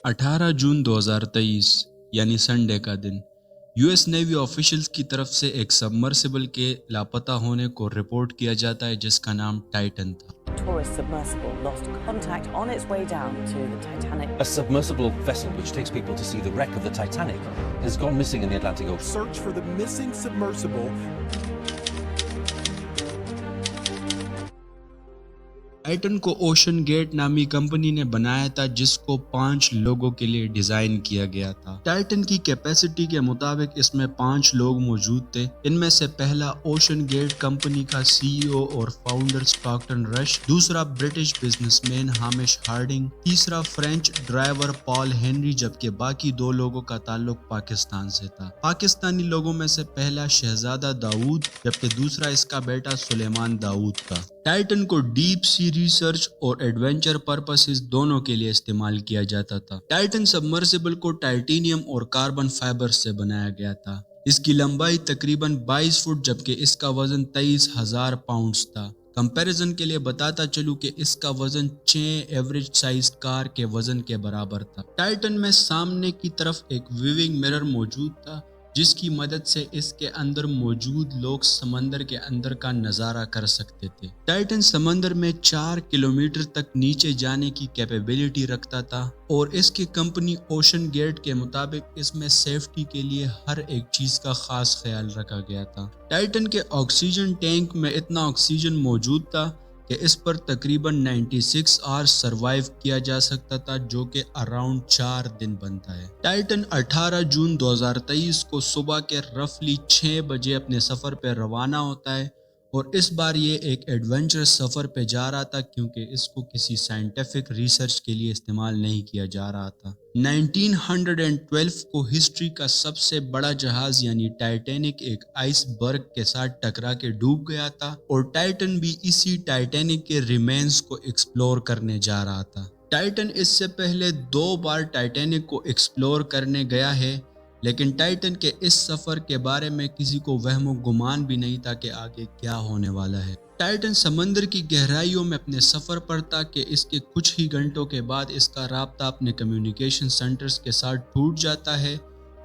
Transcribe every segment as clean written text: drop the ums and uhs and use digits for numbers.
18 جون 2023 یعنی سنڈے کا دن U S navy officials کی طرف سے ایک سبمرسیبل کے لاپتہ ہونے کو رپورٹ کیا جاتا ہے جس کا نام ٹائٹن تھا۔ Tourist submersible lost contact on its way down to the Titanic. A submersible vessel which takes people to see the wreck of the Titanic has gone missing in the Atlantic Ocean. Search for the missing submersible. Titan کو ocean get نامی company نے بنایا تھا جس کو 5 لوگوں کے لیے ڈیزائن کیا گیا تھا۔ ٹائٹن کی کیپیسٹی کے مطابق اس میں 5 لوگ موجود تھے۔ ان میں سے پہلا اوشن گیٹ کمپنی کا سی ای او اور فاؤنڈر اسٹاکٹن رش، دوسرا برٹش بزنس مین ہامش ہارڈنگ، تیسرا فرینچ ڈرائیور پال ہنری، جبکہ باقی 2 لوگوں کا تعلق پاکستان سے تھا۔ پاکستانی لوگوں میں سے پہلا شہزادہ داؤد جبکہ دوسرا اس کا بیٹا سلیمان داؤد تھا۔ ٹائٹن کو ڈیپ سی ریسرچ اور ایڈونچر پرپسز دونوں کے لیے استعمال کیا جاتا تھا۔ ٹائٹن سبمرسیبل کو ٹائٹینیم اور کاربن فائبر سے بنایا گیا تھا۔ اس کی لمبائی تقریباً 22 فٹ جبکہ اس کا وزن 23,000 پاؤنڈز تھا۔ کمپیریزن کے لیے بتاتا چلوں کہ اس کا وزن 6 ایوریج سائز کار کے وزن کے برابر تھا۔ ٹائٹن میں سامنے کی طرف ایک ویونگ مرر موجود تھا جس کی مدد سے اس کے اندر موجود لوگ سمندر کے اندر کا نظارہ کر سکتے تھے۔ ٹائٹن سمندر میں 4 کلومیٹر تک نیچے جانے کی کیپیبلٹی رکھتا تھا اور اس کی کمپنی اوشن گیٹ کے مطابق اس میں سیفٹی کے لیے ہر ایک چیز کا خاص خیال رکھا گیا تھا۔ ٹائٹن کے آکسیجن ٹینک میں اتنا آکسیجن موجود تھا کہ اس پر تقریباً 96 آورز سروائیو کیا جا سکتا تھا جو کہ اراؤنڈ 4 دن بنتا ہے۔ ٹائٹن 18 جون 2023 کو صبح کے رفلی 6 بجے اپنے سفر پہ روانہ ہوتا ہے اور اس بار یہ ایک ایڈونچر سفر پہ جا رہا تھا کیونکہ اس کو کسی سائنٹیفک ریسرچ کے لیے استعمال نہیں کیا جا رہا تھا۔ 1912 کو ہسٹری کا سب سے بڑا جہاز یعنی ٹائٹینک ایک آئس برگ کے ساتھ ٹکرا کے ڈوب گیا تھا اور ٹائٹن بھی اسی ٹائٹینک کے ریمینز کو ایکسپلور کرنے جا رہا تھا۔ ٹائٹن اس سے پہلے 2 بار ٹائٹینک کو ایکسپلور کرنے گیا ہے لیکن ٹائٹن کے اس سفر کے بارے میں کسی کو وہم و گمان بھی نہیں تھا کہ آگے کیا ہونے والا ہے۔ ٹائٹن سمندر کی گہرائیوں میں اپنے سفر پر تھا کہ اس کے کچھ ہی گھنٹوں کے بعد اس کا رابطہ اپنے کمیونیکیشن سینٹرز کے ساتھ ٹوٹ جاتا ہے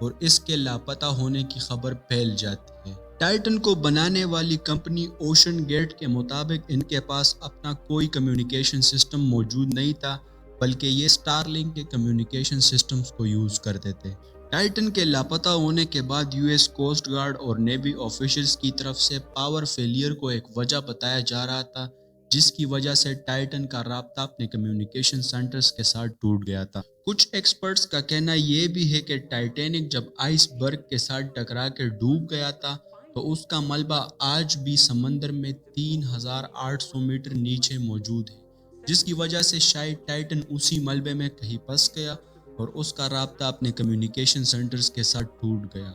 اور اس کے لاپتہ ہونے کی خبر پھیل جاتی ہے۔ ٹائٹن کو بنانے والی کمپنی اوشن گیٹ کے مطابق ان کے پاس اپنا کوئی کمیونیکیشن سسٹم موجود نہیں تھا بلکہ یہ اسٹار لنک کے کمیونیکیشن سسٹمز کو یوز کرتے تھے۔ ٹائٹن کے لاپتہ ہونے کے بعد یو ایس کوسٹ گارڈ اور نیوی آفیشلز کی طرف سے پاور فیلئر کو ایک وجہ بتایا جا رہا تھا جس کی وجہ سے ٹائٹن کا رابطہ اپنے کمیونیکیشن سینٹرز کے ساتھ ٹوٹ گیا تھا۔ کچھ ایکسپرٹس کا کہنا یہ بھی ہے کہ ٹائٹینک جب آئس برگ کے ساتھ ٹکرا کے ڈوب گیا تھا تو اس کا ملبہ آج بھی سمندر میں 3,800 میٹر نیچے موجود ہے جس کی وجہ سے شاید ٹائٹن اسی ملبے میں کہیں پھنس گیا اور اس کا رابطہ اپنے کمیونیکیشن سینٹرز کے ساتھ ٹوٹ گیا۔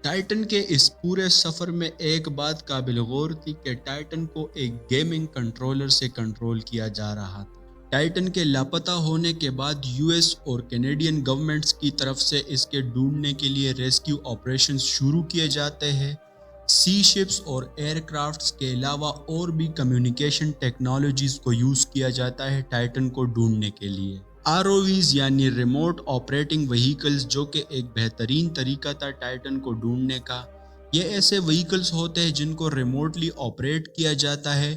ٹائٹن کے اس پورے سفر میں ایک بات قابل غور تھی کہ ٹائٹن کو ایک گیمنگ کنٹرولر سے کنٹرول کیا جا رہا تھا۔ ٹائٹن کے لاپتہ ہونے کے بعد یو ایس اور کینیڈین گورنمنٹس کی طرف سے اس کے ڈھونڈنے کے لیے ریسکیو آپریشنز شروع کیے جاتے ہیں۔ سی شپس اور ایئر کرافٹس کے علاوہ اور بھی کمیونیکیشن ٹیکنالوجیز کو یوز کیا جاتا ہے ٹائٹن کو ڈھونڈنے کے لیے۔ آر او ویز یعنی ریموٹ آپریٹنگ وہیکلز جو کہ ایک بہترین طریقہ تھا ٹائٹن کو ڈھونڈنے کا۔ یہ ایسے وہیکلز ہوتے ہیں جن کو ریموٹلی آپریٹ کیا جاتا ہے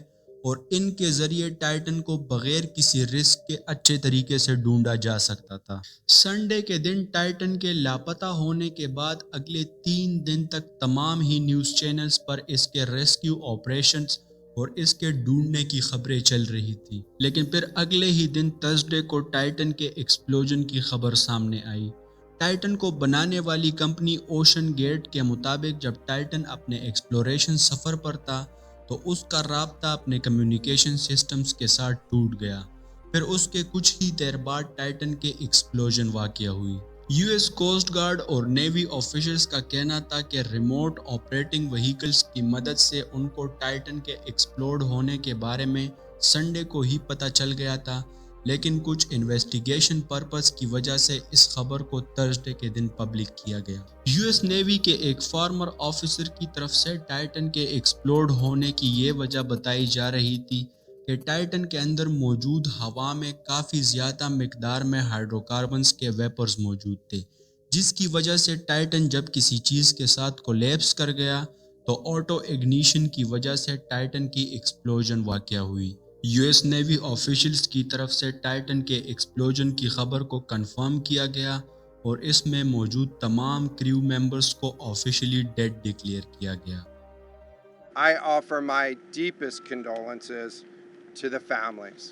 اور ان کے ذریعے ٹائٹن کو بغیر کسی رسک کے اچھے طریقے سے ڈھونڈا جا سکتا تھا۔ سنڈے کے دن ٹائٹن کے لاپتہ ہونے کے بعد اگلے 3 دن تک تمام ہی نیوز چینلز پر اس کے ریسکیو آپریشنز اور اس کے ڈھونڈنے کی خبریں چل رہی تھی، لیکن پھر اگلے ہی دن تھرسڈے کو ٹائٹن کے ایکسپلوژن کی خبر سامنے آئی۔ ٹائٹن کو بنانے والی کمپنی اوشن گیٹ کے مطابق جب ٹائٹن اپنے ایکسپلوریشن سفر پر تھا تو اس کا رابطہ اپنے کمیونیکیشن سسٹمز کے ساتھ ٹوٹ گیا۔ پھر اس کے کچھ ہی دیر بعد ٹائٹن کے ایکسپلوژن واقع ہوئی۔ یو ایس کوسٹ گارڈ اور نیوی آفیشلز کا کہنا تھا کہ ریموٹ آپریٹنگ وہیکلز کی مدد سے ان کو ٹائٹن کے ایکسپلوڈ ہونے کے بارے میں سنڈے کو ہی پتہ چل گیا تھا، لیکن کچھ انویسٹیگیشن پرپس کی وجہ سے اس خبر کو تھرسڈے کے دن پبلک کیا گیا۔ یو ایس نیوی کے ایک فارمر آفیسر کی طرف سے ٹائٹن کے ایکسپلوڈ ہونے کی یہ وجہ بتائی جا رہی تھی کہ ٹائٹن کے اندر موجود ہوا میں کافی زیادہ مقدار میں ہائیڈرو کاربنز کے ویپرز موجود تھے، جس کی وجہ سے ٹائٹن جب کسی چیز کے ساتھ کولیپس کر گیا تو آٹو اگنیشن کی وجہ سے ٹائٹن کی ایکسپلوژن واقع ہوئی۔ یو ایس نیوی آفیشلز کی طرف سے ٹائٹن کے ایکسپلوژن کی خبر کو کنفرم کیا گیا اور اس میں موجود تمام کریو ممبرز کو آفیشلی ڈیڈ ڈکلیئر کیا گیا۔ I offer my deepest condolences to the families.